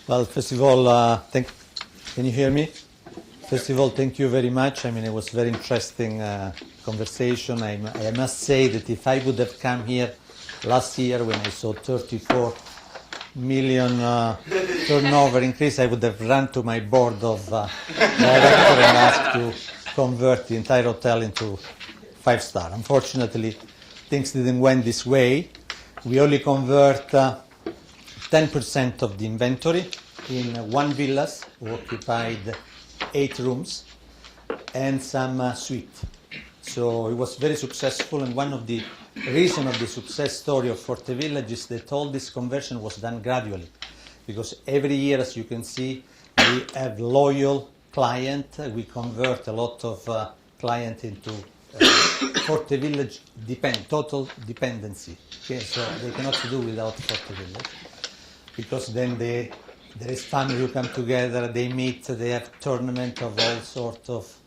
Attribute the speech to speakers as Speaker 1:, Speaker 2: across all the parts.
Speaker 1: Well, first of all, can you hear me? First of all, thank you very much. I mean, it was a very interesting conversation. I must say that if I would have come here last year when I saw 34 million turnover increase, I would have run to my board of director and asked to convert the entire hotel into 5-star. Unfortunately, things didn't went this way. We only convert 10% of the inventory in one villas who occupied 8 rooms and some suite. So it was very successful, and one of the reasons of the success story of Forte Village is that all this conversion was done gradually, because every year, as you can see, we have loyal client. We convert a lot of client into Forte Village total dependency. Okay, so they cannot do without Forte Village, because then there is family who come together, they meet, they have tournament of all sorts of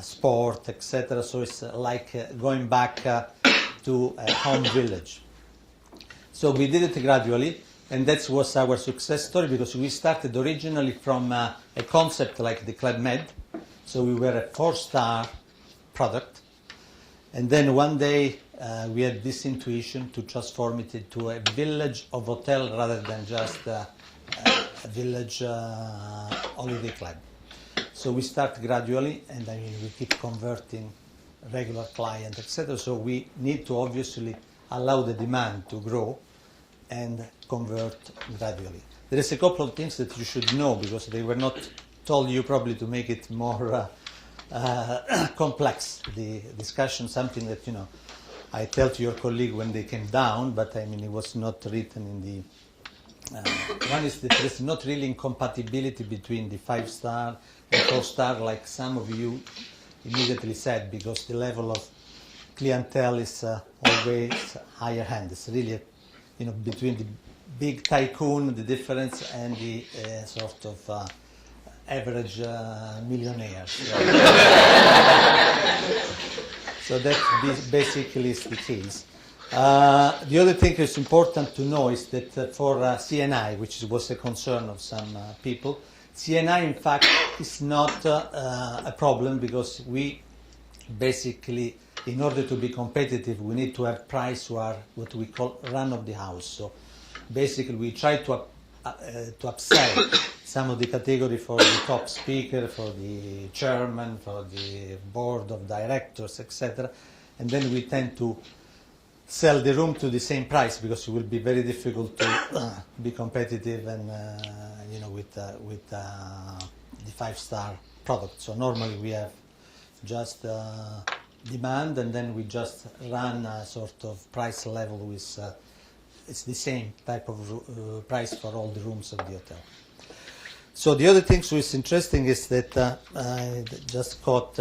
Speaker 1: sport, etc. So it's like going back to a home village. So we did it gradually, and that was our success story, because we started originally from a concept like the Club Med. So we were a 4-star product, and then one day we had this intuition to transform it into a village of hotel rather than just a village holiday club. So we start gradually, and I mean we keep converting regular clients, etc. So we need to obviously allow the demand to grow and convert gradually. There is a couple of things that you should know, because they were not told you, probably to make it more complex, the discussion, something that, you know, I tell to your colleague when they came down, but I mean it was not written in the one is that there is not really incompatibility between the 5-star and 4-star, like some of you immediately said, because the level of clientele is always higher hand. It's really, you know, between the big tycoon, the difference, and the sort of average millionaire. So that basically is the case. The other thing that's important to know is that for CNI, which was a concern of some people, CNI in fact is not a problem, because we basically, in order to be competitive, we need to have price who are what we call run of the house. So basically we try to upsell some of the category for the top speaker, for the chairman, for the board of directors, etc. And then we tend to sell the room to the same price, because it will be very difficult to be competitive and you know, with the 5-star product. So normally we have just demand, and then we just run a sort of price level with it's the same type of price for all the rooms of the hotel. So the other thing which is interesting is that I just caught.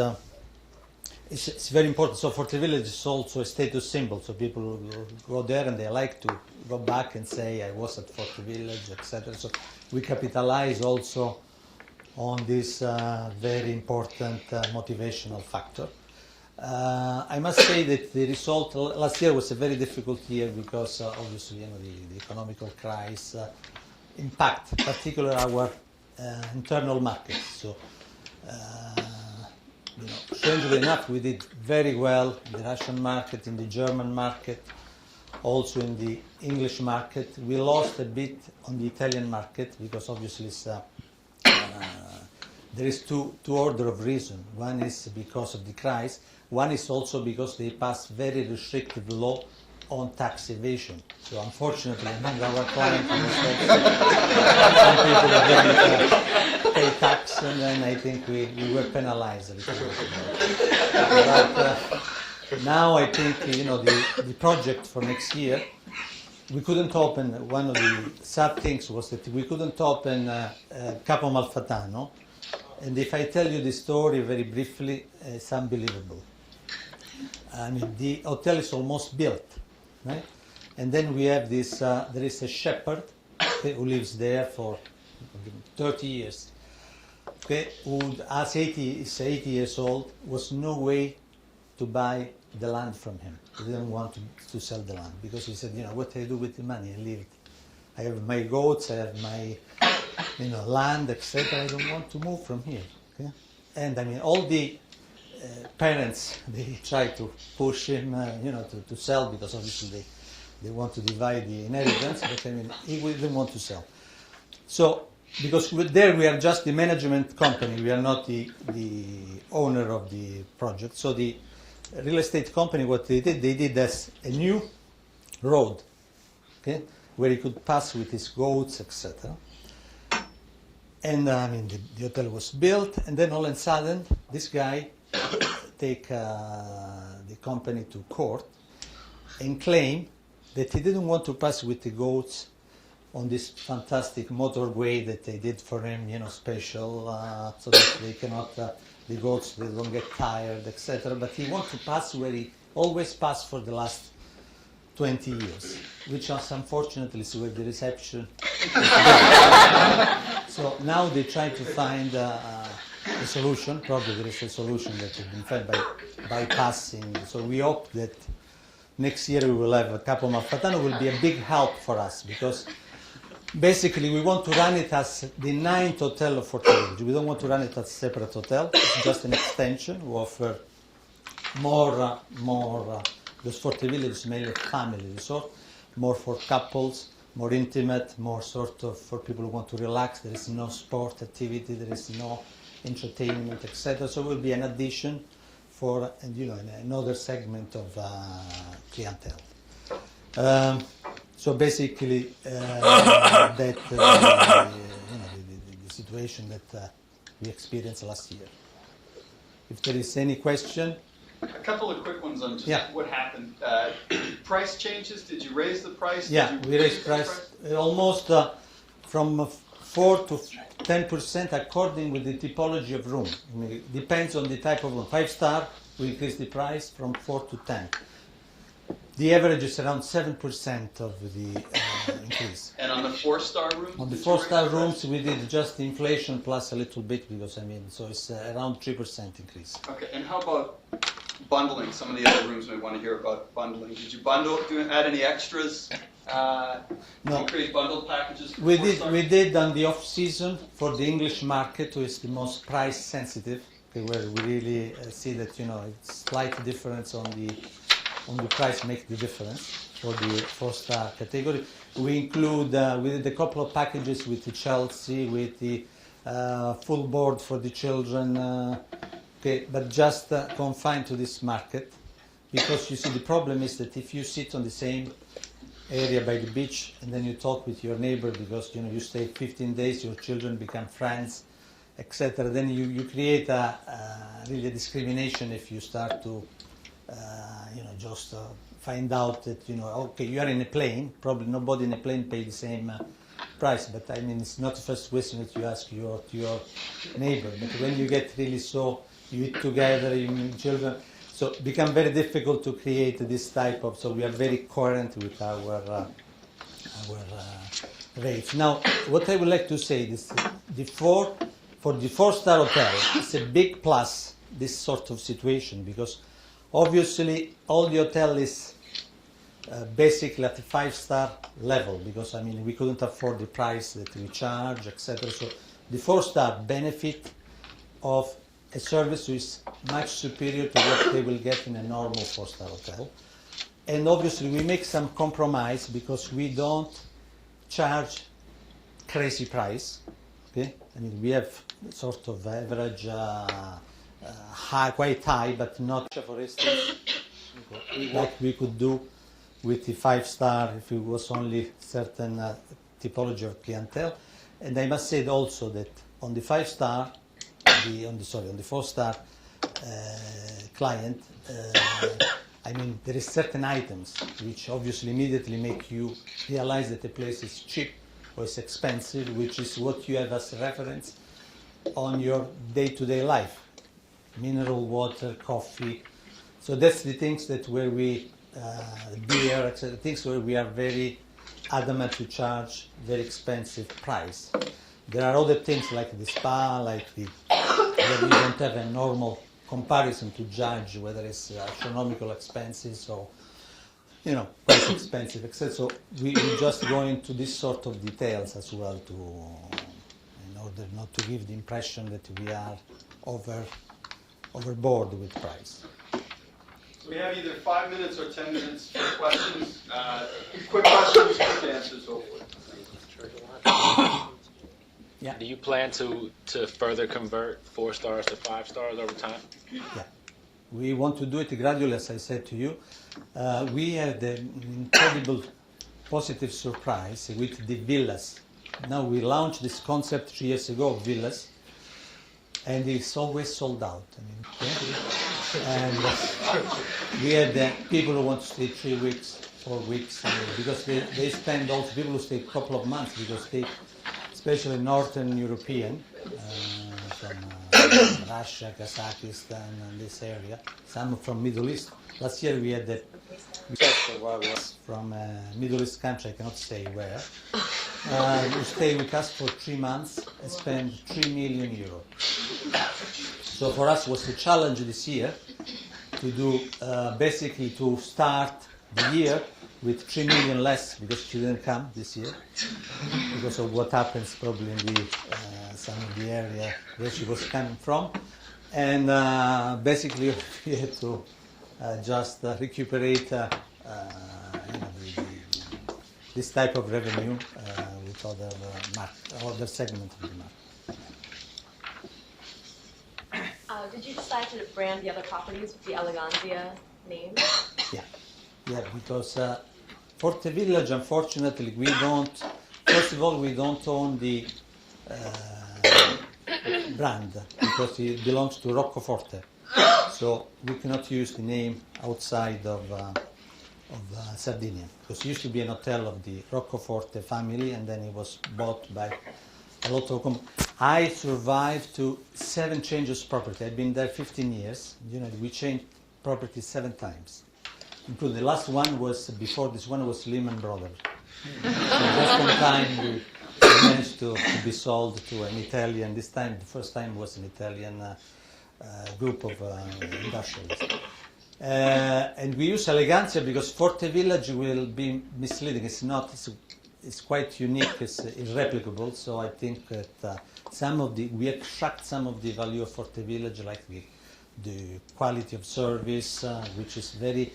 Speaker 1: It's very important. So Forte Village is also a status symbol. So people go there and they like to go back and say, I was at Forte Village, etc. So we capitalize also on this very important motivational factor. I must say that the result last year was a very difficult year, because obviously, you know, the economical crisis impact particularly our internal markets. So you know, strangely enough, we did very well in the Russian market, in the German market, also in the English market. We lost a bit on the Italian market, because obviously it's, there is two order of reason. One is because of the crisis. One is also because they passed very restrictive law on tax evasion. So unfortunately, among our clients, some people didn't pay tax, and then I think we were penalized a little bit. But now I think, you know, the project for next year, we couldn't open. One of the sad things was that we couldn't open Capo Malfatano, and if I tell you the story very briefly, it's unbelievable. I mean, the hotel is almost built, right? And then we have this, there is a shepherd, okay, who lives there for 30 years, okay, who is 80 years old, was no way to buy the land from him. He didn't want to sell the land, because he said, you know, what do I do with the money? I have my goats, I have my land, etc. I don't want to move from here. Okay? And I mean, all the parents, they try to push him, to sell, because obviously they want to divide the inheritance, but I mean, he didn't want to sell. So, because there we are just the management company, we are not the owner of the project. So the real estate company, what they did as a new road, okay, where he could pass with his goats, etc. And I mean, the hotel was built, and then all of a sudden, this guy take the company to court and claim that he didn't want to pass with the goats on this fantastic motorway that they did for him, special, so that they cannot, the goats, they don't get tired, etc. But he wants to pass where he always passed for the last 20 years, which is unfortunately is where the reception. So now they try to find a solution. Probably there is a solution that has been found by bypassing. So we hope that next year we will have a Capo Malfatano. Will be a big help for us, because basically we want to run it as the 9th hotel of Forte Village. We don't want to run it as a separate hotel. It's just an extension. We offer more. Because Forte Village is mainly a family resort, more for couples, more intimate, more sort of for people who want to relax. There is no sport activity, there is no entertainment, etc. So it will be an addition for another segment of clientele. So basically, that the situation that we experienced last year. If there is any question.
Speaker 2: A couple of quick ones on just what happened. Price changes, did you raise the price?
Speaker 1: Yeah, we raised price almost from 4 to 10% according with the typology of room. I mean, it depends on the type of room. 5-star, we increase the price from 4 to 10. The average is around 7% of the increase.
Speaker 2: And on the 4-star rooms?
Speaker 1: On the 4-star rooms, we did just inflation plus a little bit, because so it's around 3% increase.
Speaker 2: Okay, and how about bundling? Some of the other rooms may want to hear about bundling. Did you add any extras?
Speaker 1: No.
Speaker 2: Increase bundled packages?
Speaker 1: We did on the off-season for the English market, which is the most price sensitive, where we really see that it's slight difference on the price make the difference for the 4-star category. We include, we did a couple of packages with the Chelsea, with the full board for the children, but just confined to this market, because you see the problem is that if you sit on the same area by the beach and then you talk with your neighbor, because you stay 15 days, your children become friends, etc., then you create really a discrimination if you start to just find out that, okay, you are in a plane, probably nobody in a plane pays the same price, but I mean, it's not the first question that you ask your neighbor, but when you get really you eat together, you meet children, so it becomes very difficult to create this type of, so we are very coherent with our rates. Now, what I would like to say is for the 4-star hotel, it's a big plus, this sort of situation, because obviously all the hotel is basically at the 5-star level, because I mean, we couldn't afford the price that we charge, etc. So the 4-star benefit of a service which is much superior to what they will get in a normal 4-star hotel. And obviously we make some compromise, because we don't charge crazy price. Okay? I mean, we have sort of average high, quite high, but not, for instance, what we could do with the 5-star if it was only certain typology of clientele. And I must say also that on the 5-star, on the 4-star client, I mean, there is certain items which obviously immediately make you realize that the place is cheap or is expensive, which is what you have as a reference on your day-to-day life. Mineral water, coffee. So that's the things that where we, beer, etc., things where we are very adamant to charge very expensive price. There are other things like the spa, like where we don't have a normal comparison to judge whether it's astronomical expenses or, quite expensive, etc. So we just go into this sort of details as well order not to give the impression that we are overboard with price.
Speaker 2: So we have either 5 minutes or 10 minutes for questions. Quick questions, quick answers, hopefully.
Speaker 1: Yeah.
Speaker 3: Do you plan to further convert 4 stars to 5 stars over time?
Speaker 1: Yeah. We want to do it gradually, as I said to you. We had an incredible positive surprise with the villas. Now we launched this concept 3 years ago of villas, and it's always sold out. I mean, and we had people who want to stay 3 weeks, 4 weeks, because they spend also people who stay a couple of months because they, especially Northern European, from Russia, Kazakhstan, and this area, some from Middle East. Last year we had was from Middle East country, I cannot say where, who stay with us for 3 months and spend 3 million euros. So for us was a challenge this year to do basically to start the year with 3 million less because she didn't come this year because of what happens probably in the some of the area where she was coming from, and basically we had to just recuperate this type of revenue with other segments of the market.
Speaker 4: Did you decide to brand the other properties with the Eleganzia name?
Speaker 1: Yeah, because Forte Village, unfortunately, we don't. First of all, we don't own the brand because it belongs to Roccoforte, so we cannot use the name outside of Sardinia. Because it used to be an hotel of the Roccoforte family, and then it was bought by a lot of. I survived to 7 changes of property. I've been there 15 years. You know, we changed property 7 times. Including the last one was, before this one was Lehman Brothers. So just one time we managed to be sold to an Italian, this time, the first time was an Italian group of industrialists. And we use Eleganzia because Forte Village will be misleading. It's not, it's quite unique, it's irreplicable, so I think that we extract some of the value of Forte Village, like the quality of service, which is very,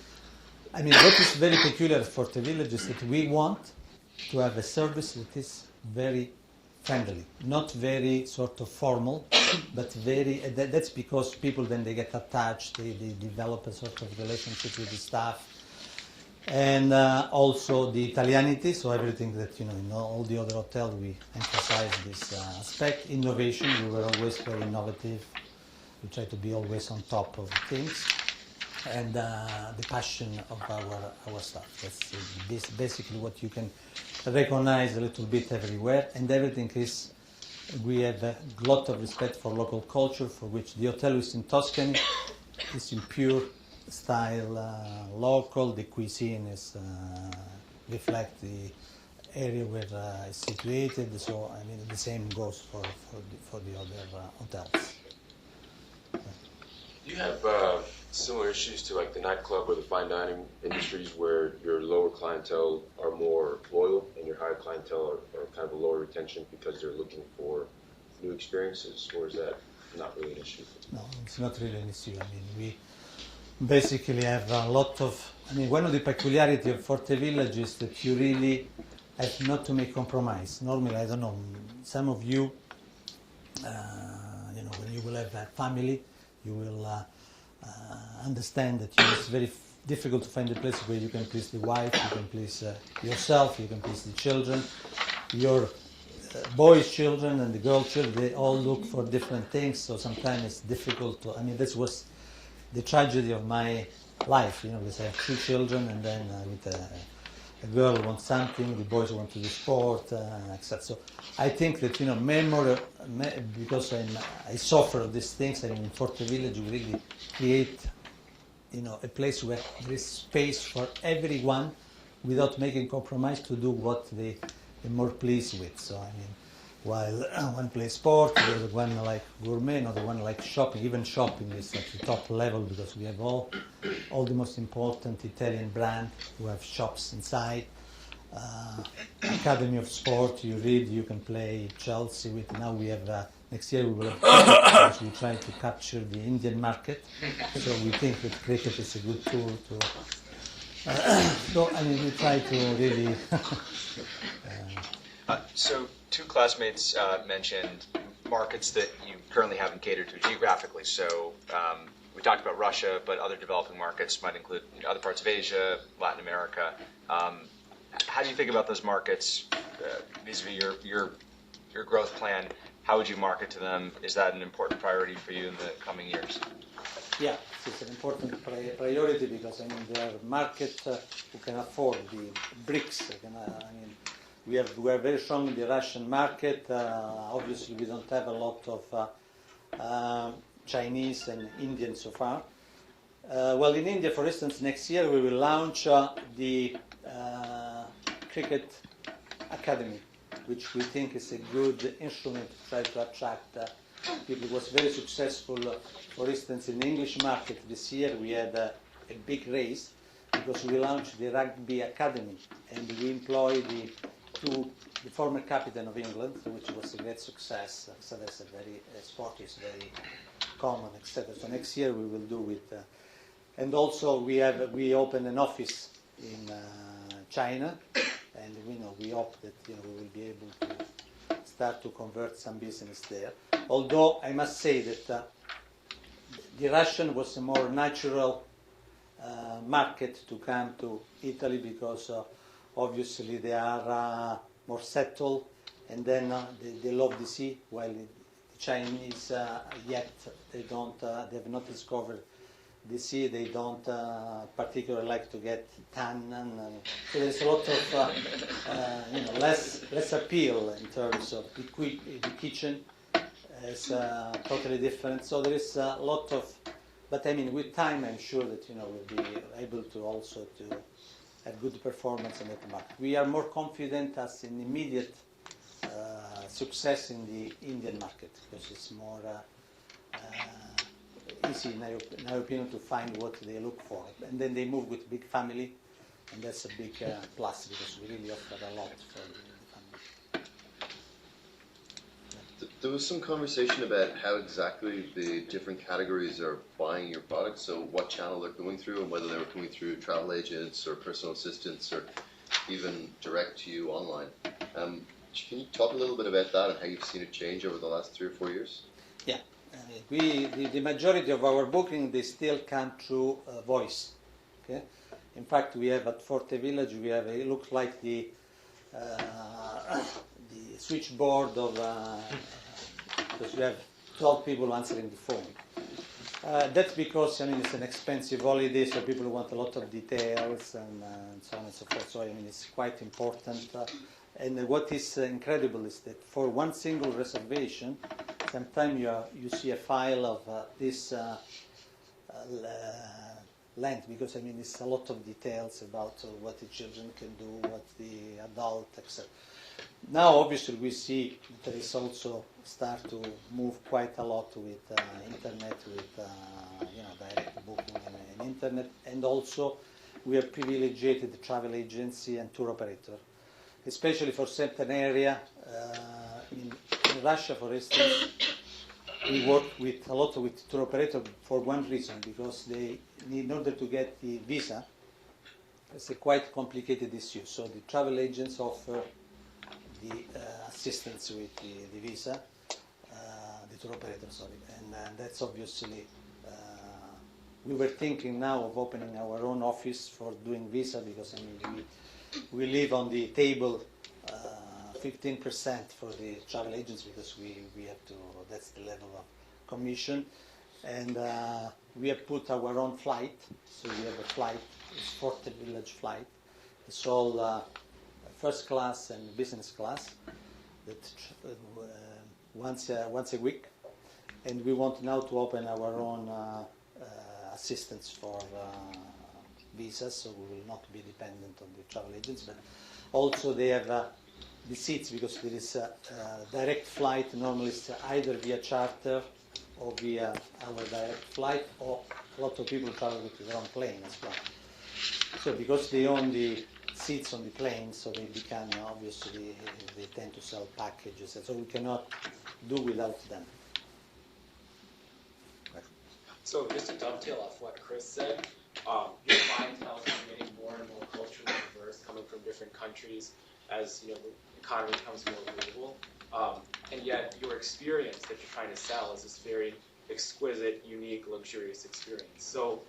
Speaker 1: I mean, what is very peculiar at Forte Village is that we want to have a service that is very friendly, not very sort of formal, but very, that's because people then they get attached, they develop a sort of relationship with the staff. And also the Italianity, so everything that, in all the other hotels we emphasize this aspect. Innovation, we were always very innovative. We try to be always on top of things. And the passion of our staff. That's basically what you can recognize a little bit everywhere. And everything is, we have a lot of respect for local culture, for which the hotel is in Tuscany, is in pure style local. The cuisine is reflect the area where it's situated. So I mean the same goes for the other hotels.
Speaker 5: Do you have similar issues to like the nightclub or the fine dining industries where your lower clientele are more loyal and your higher clientele are kind of a lower retention because they're looking for new experiences, or is that not really an issue?
Speaker 1: No, it's not really an issue. I mean, we basically have a lot of, one of the peculiarities of Forte Village is that you really have not to make compromise. Normally, I don't know, some of you, when you will have a family, you will understand that it's very difficult to find a place where you can please the wife, you can please yourself, you can please the children. Your boys' children and the girl children, they all look for different things, so sometimes it's difficult to, this was the tragedy of my life, because I have 2 children, and then with a girl wants something, the boys want to do sport, etc. So I think that, because I suffer these things, in Forte Village we really create, a place where there is space for everyone without making compromise to do what they're more pleased with. So while one plays sport, the other one like gourmet, another one like shopping. Even shopping is at the top level because we have all the most important Italian brands who have shops inside. academy of sport. You read, you can play Chelsea with. Now we have next year we will have because we try to capture the Indian market. So we think that cricket is a good tool to. So I mean, we try to really.
Speaker 6: So two classmates mentioned markets that you currently haven't catered to geographically. So we talked about Russia, but other developing markets might include other parts of Asia, Latin America. How do you think about those markets vis-a-vis your growth plan? How would you market to them? Is that an important priority for you in the coming years?
Speaker 1: Yeah, it's an important priority because I mean there are markets who can afford the BRICS. I mean, we are very strong in the Russian market. Obviously, we don't have a lot of Chinese and Indian so far. Well, in India, for instance, next year we will launch the cricket academy, which we think is a good instrument to try to attract people. It was very successful. For instance, in the English market this year we had a big race because we launched the rugby academy and we employed the former captain of England, which was a great success. So that's a very sport is very common, etc. So next year we will do it. And also we opened an office in China, and we hope that we will be able to start to convert some business there. Although I must say that the Russian was a more natural market to come to Italy because obviously they are more settled, and then they love the sea, while the Chinese yet they have not discovered the sea. They don't particularly like to get tan, and so there's a lot of less appeal in terms of the kitchen. It's totally different. So there is a lot of, but I mean with time I'm sure that we'll be able to also to have good performance in that market. We are more confident as an immediate success in the Indian market because it's more easy in my opinion to find what they look for, and then they move with big family, and that's a big plus because we really offer a lot for the family.
Speaker 7: There was some conversation about how exactly the different categories are buying your products, so what channel they're going through and whether they were coming through travel agents or personal assistants or even direct to you online. Can you talk a little bit about that and how you've seen it change over the last 3 or 4 years?
Speaker 1: Yeah, the majority of our booking, they still come through voice. Okay, in fact, we have at Forte Village, it looks like the switchboard of because we have 12 people answering the phone. That's because it's an expensive holiday, so people want a lot of details and so on and so forth. So it's quite important. And what is incredible is that for one single reservation, sometimes you see a file of this length, because it's a lot of details about what the children can do, what the adult, etc. Now, obviously, we see that there is also start to move quite a lot with internet, with direct booking and internet, and also we have privileged the travel agency and tour operator, especially for certain area. In Russia, for instance, we work with a lot with tour operator for one reason, because they, in order to get the visa, it's a quite complicated issue. So the travel agents offer the assistance with the visa, the tour operator, sorry, and that's obviously, we were thinking now of opening our own office for doing visa, because we live on the table 15% for the travel agents, because we have to, that's the level of commission, and we have put our own flight, so we have a flight, it's Forte Village flight, it's all first class and business class, that once a week, and we want now to open our own assistance for visas, so we will not be dependent on the travel agents, but also they have the seats, because there is a direct flight, normally it's either via charter or via our direct flight, or a lot of people travel with their own plane as well. So because they own the seats on the plane, so they become, obviously, they tend to sell packages, and so we cannot do without them.
Speaker 8: So just to dovetail off what Chris said, your clientele is getting more and more culturally diverse, coming from different countries as the economy becomes more global. And yet your experience that you're trying to sell is this very exquisite, unique, luxurious experience. So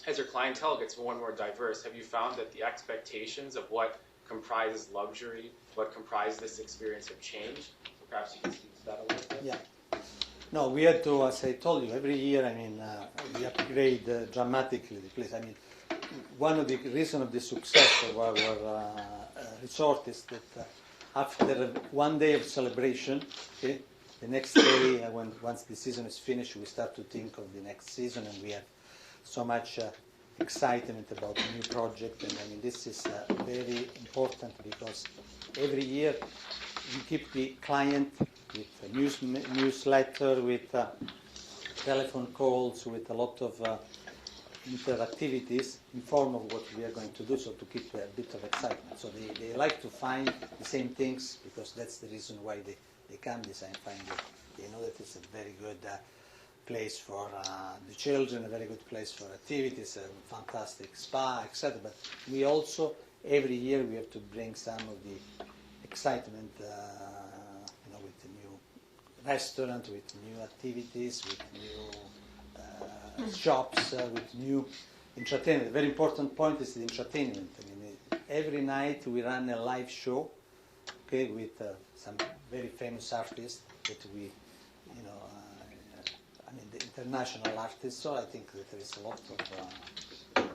Speaker 8: as your clientele gets more and more diverse, have you found that the expectations of what comprises luxury, what comprises this experience have changed? So perhaps you can speak to that a little bit.
Speaker 1: Yeah. No, we had to, as I told you, every year, we upgrade dramatically the place. One of the reasons of the success of our resort is that after one day of celebration, okay, the next day, once the season is finished, we start to think of the next season, and we have so much excitement about the new project. And this is very important because every year we keep the client with a newsletter, with telephone calls, with a lot of interactivities, informed of what we are going to do, so to keep a bit of excitement. So they like to find the same things because that's the reason why they come. They know that it's a very good place for the children, a very good place for activities, a fantastic spa, etc. But we also, every year, we have to bring some of the excitement, with the new restaurant, with new activities, with new shops, with new entertainment. A very important point is the entertainment. Every night we run a live show, okay, with some very famous artists that we, the international artists. So I think that there is a lot of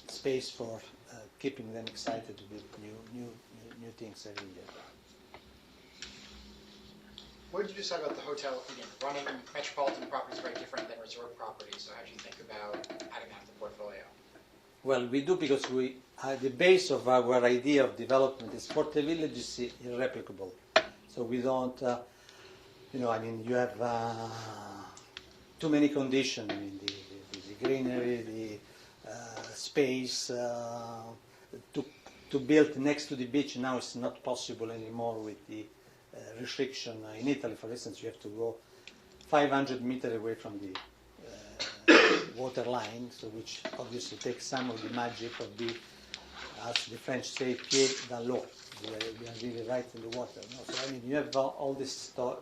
Speaker 1: space for keeping them excited with new things every year.
Speaker 9: What did you decide about the hotel? Again, running metropolitan property is very different than resort properties. So how do you think about adding that to the portfolio?
Speaker 1: Well, we do because the base of our idea of development is Forte Village is irreplicable. So we don't, you have too many conditions. The greenery, the space, to build next to the beach now is not possible anymore with the restriction. In Italy, for instance, you have to go 500 meters away from the water line, so which obviously takes some of the magic of the, as the French say, pied dans l'eau. We are really right in the water. No? So you have all this stuff.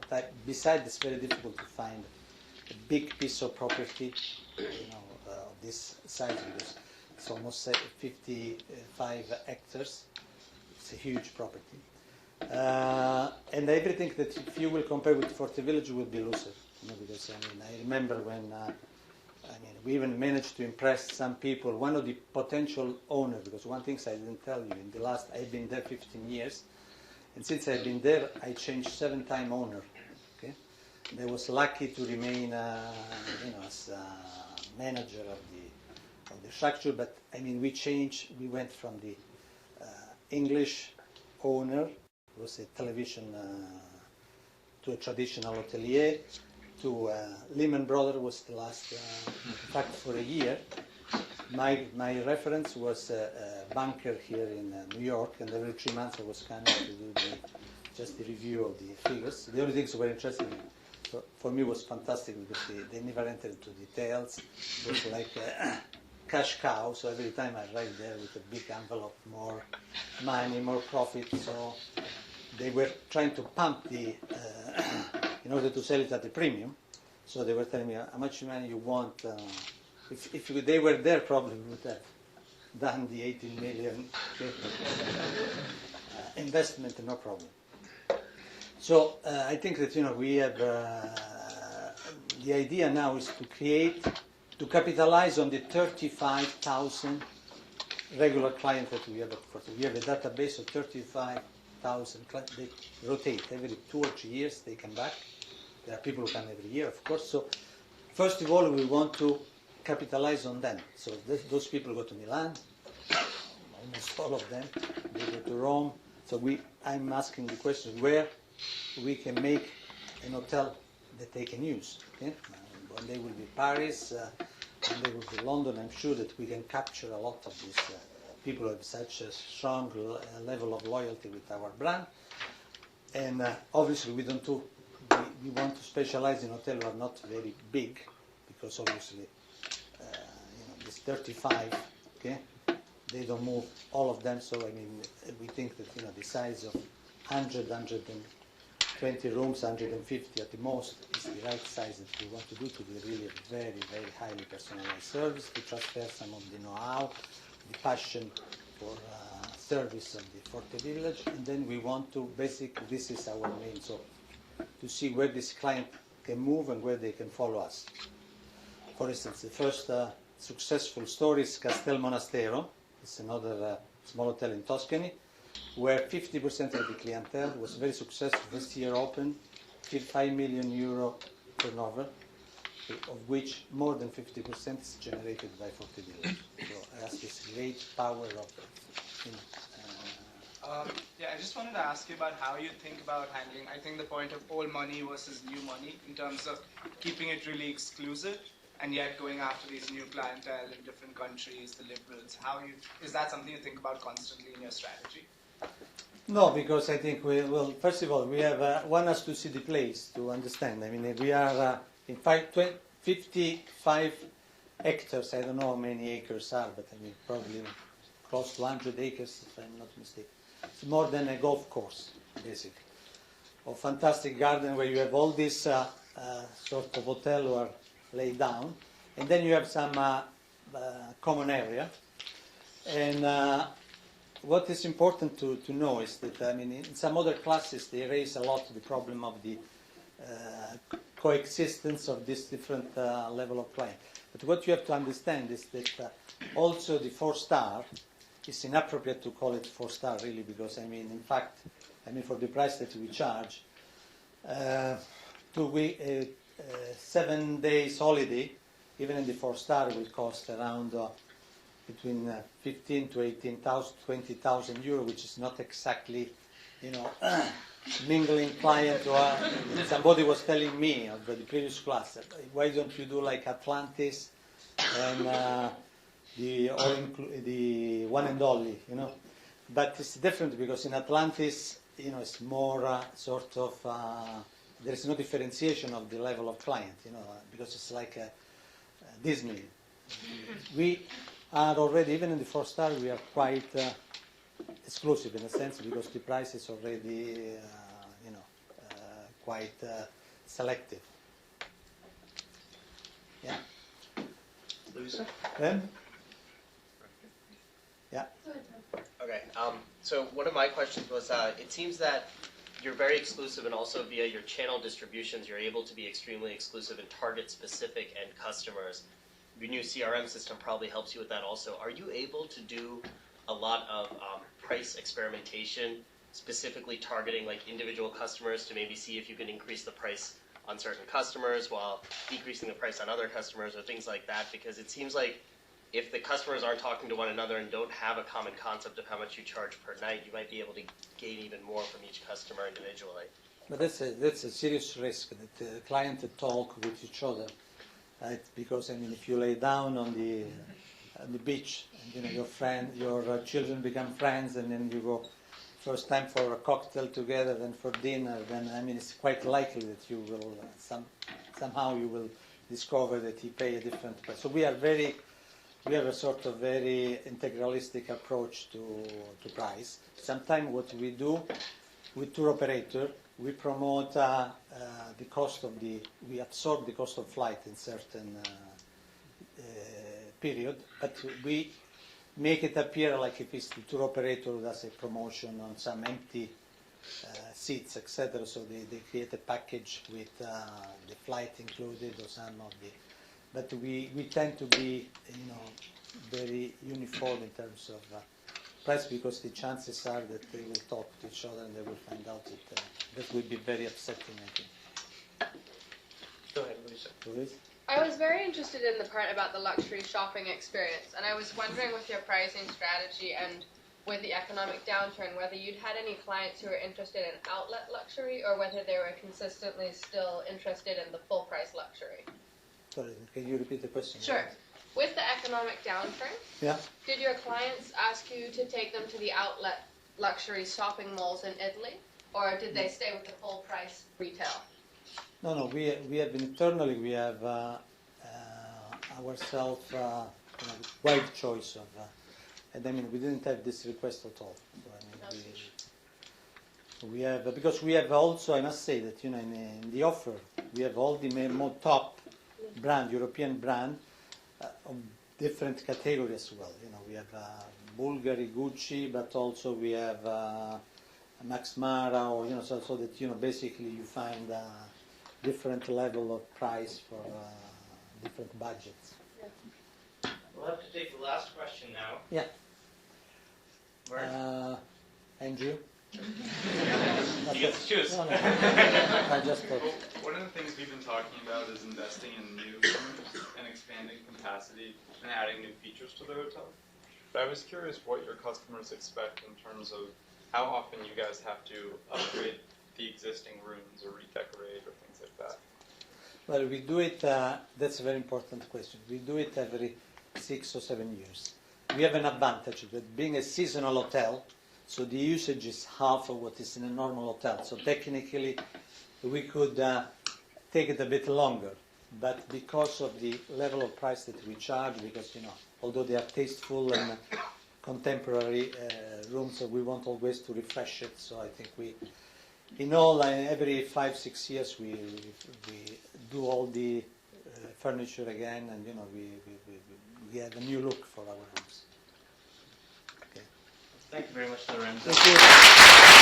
Speaker 1: Besides, it's very difficult to find a big piece of property, of this size. Because it's almost 55 hectares. It's a huge property. And everything that if you will compare with Forte Village will be looser, because I remember when we even managed to impress some people. One of the potential owners, because one thing I didn't tell you, I've been there 15 years, and since I've been there, I changed 7-time owner. Okay, and I was lucky to remain, as manager of the structure. But we changed. We went from the English owner, was a television, to a traditional hotelier, to Lehman Brothers was the last, in fact, for a year. My reference was a banker here in New York, and every 3 months I was coming to do just the review of the figures. The only things that were interesting for me was fantastic because they never entered into details. It was like a cash cow, so every time I arrived there with a big envelope, more money, more profit. So they were trying to pump in order to sell it at a premium. So they were telling me how much money you want. If they were there, probably we would have done the 18 million investment, no problem. So I think that we have the idea now is to capitalize on the 35,000 regular clients that we have at Forte. We have a database of 35,000 clients. They rotate every 2 or 3 years. They come back. There are people who come every year, of course. So first of all, we want to capitalize on them. So those people go to Milan, almost all of them. They go to Rome. So I'm asking the question where we can make an hotel that they can use. Okay? One day will be Paris, one day will be London. I'm sure that we can capture a lot of these people have such a strong level of loyalty with our brand. And obviously we don't do, we want to specialize in hotels who are not very big, because obviously, there's 35, okay? They don't move all of them, so I mean, we think that, the size of 100, 120 rooms, 150 at the most is the right size that we want to do to be really a very, very highly personalized service, to transfer some of the know-how, the passion for service of the Forte Village, and then we want to, basically, this is our main, so to see where this client can move and where they can follow us. For instance, the first successful story is Castel Monastero. It's another small hotel in Tuscany, where 50% of the clientele was very successful. This year opened, 5 million euro turnover, of which more than 50% is generated by Forte Village. So it has this great power of,
Speaker 10: Yeah, I just wanted to ask you about how you think about handling, I think, the point of old money versus new money in terms of keeping it really exclusive and yet going after these new clientele in different countries, the liberals. Is that something you think about constantly in your strategy?
Speaker 1: No, because I think first of all, we have, one has to see the place to understand. I mean, we are in 55 hectares, I don't know how many acres are, but I mean, probably close to 100 acres, if I'm not mistaken. It's more than a golf course, basically. A fantastic garden where you have all this sort of hotel who are laid down, and then you have some common area. And what is important to know is that, I mean, in some other classes they raise a lot the problem of the coexistence of this different level of client. But what you have to understand is that also the 4-star, it's inappropriate to call it 4-star really, because I mean, in fact, I mean, for the price that we charge, 7 days holiday, even in the 4-star, will cost around between 15 to 18,000, 20,000 euro, which is not exactly, mingling client. Or somebody was telling me of the previous class, why don't you do like Atlantis and the one and only, But it's different because in Atlantis, it's more sort of. There is no differentiation of the level of client, because it's like Disney. We are already, even in the 4-star, we are quite exclusive in a sense, because the price is already, quite selective. Yeah.
Speaker 2: Lisa?
Speaker 1: Ben? Yeah.
Speaker 11: Okay. So one of my questions was, it seems that you're very exclusive, and also via your channel distributions, you're able to be extremely exclusive and target specific end customers. Your new CRM system probably helps you with that also. Are you able to do a lot of price experimentation, specifically targeting like individual customers to maybe see if you can increase the price on certain customers while decreasing the price on other customers, or things like that? Because it seems like if the customers aren't talking to one another and don't have a common concept of how much you charge per night, you might be able to gain even more from each customer individually.
Speaker 1: But that's a serious risk, that the client talk with each other, right? Because I mean, if you lay down on the beach, and your children become friends, and then you go first time for a cocktail together, then for dinner, then I mean, it's quite likely that you will somehow you will discover that he pay a different price. So we have a sort of very integralistic approach to price. Sometimes what we do with tour operator, we promote the cost of we absorb the cost of flight in certain period, but we make it appear like if it's the tour operator who does a promotion on some empty seats, etc. So they create a package with the flight included or some of the. But we tend to be, very uniform in terms of price, because the chances are that they will talk to each other and they will find out that will be very upsetting, I think.
Speaker 11: Go ahead, Lisa.
Speaker 1: Louise?
Speaker 12: I was very interested in the part about the luxury shopping experience, and I was wondering with your pricing strategy and with the economic downturn, whether you'd had any clients who were interested in outlet luxury, or whether they were consistently still interested in the full price luxury.
Speaker 1: Sorry, can you repeat the question?
Speaker 12: Sure. With the economic downturn,
Speaker 1: Yeah.
Speaker 12: did your clients ask you to take them to the outlet luxury shopping malls in Italy, or did they stay with the full price retail?
Speaker 1: No. We have internally. We have ourselves wide choice of, and I mean we didn't have this request at all. So, I mean, we have because we have also. I must say that in the offer we have all the more top brand, European brand, of different categories as well. We have Bulgari, Gucci, but also we have Max Mara, or so that basically you find a different level of price for different budgets.
Speaker 13: We'll have to take the last question now.
Speaker 1: Yeah. Andrew.
Speaker 13: You get to choose.
Speaker 1: No. I just thought.
Speaker 14: One of the things we've been talking about is investing in new rooms and expanding capacity and adding new features to the hotel. But I was curious what your customers expect in terms of how often you guys have to upgrade the existing rooms or redecorate or things like that.
Speaker 1: Well, we do it, that's a very important question. We do it every 6 or 7 years. We have an advantage that being a seasonal hotel, so the usage is half of what is in a normal hotel. So technically, we could take it a bit longer. But because of the level of price that we charge, because, although they are tasteful and contemporary rooms, we want always to refresh it. So I think in all, every 5-6 years, we do all the furniture again, and we have a new look for our rooms. Okay.
Speaker 13: Thank you very much, Lorenzo.
Speaker 1: Thank you.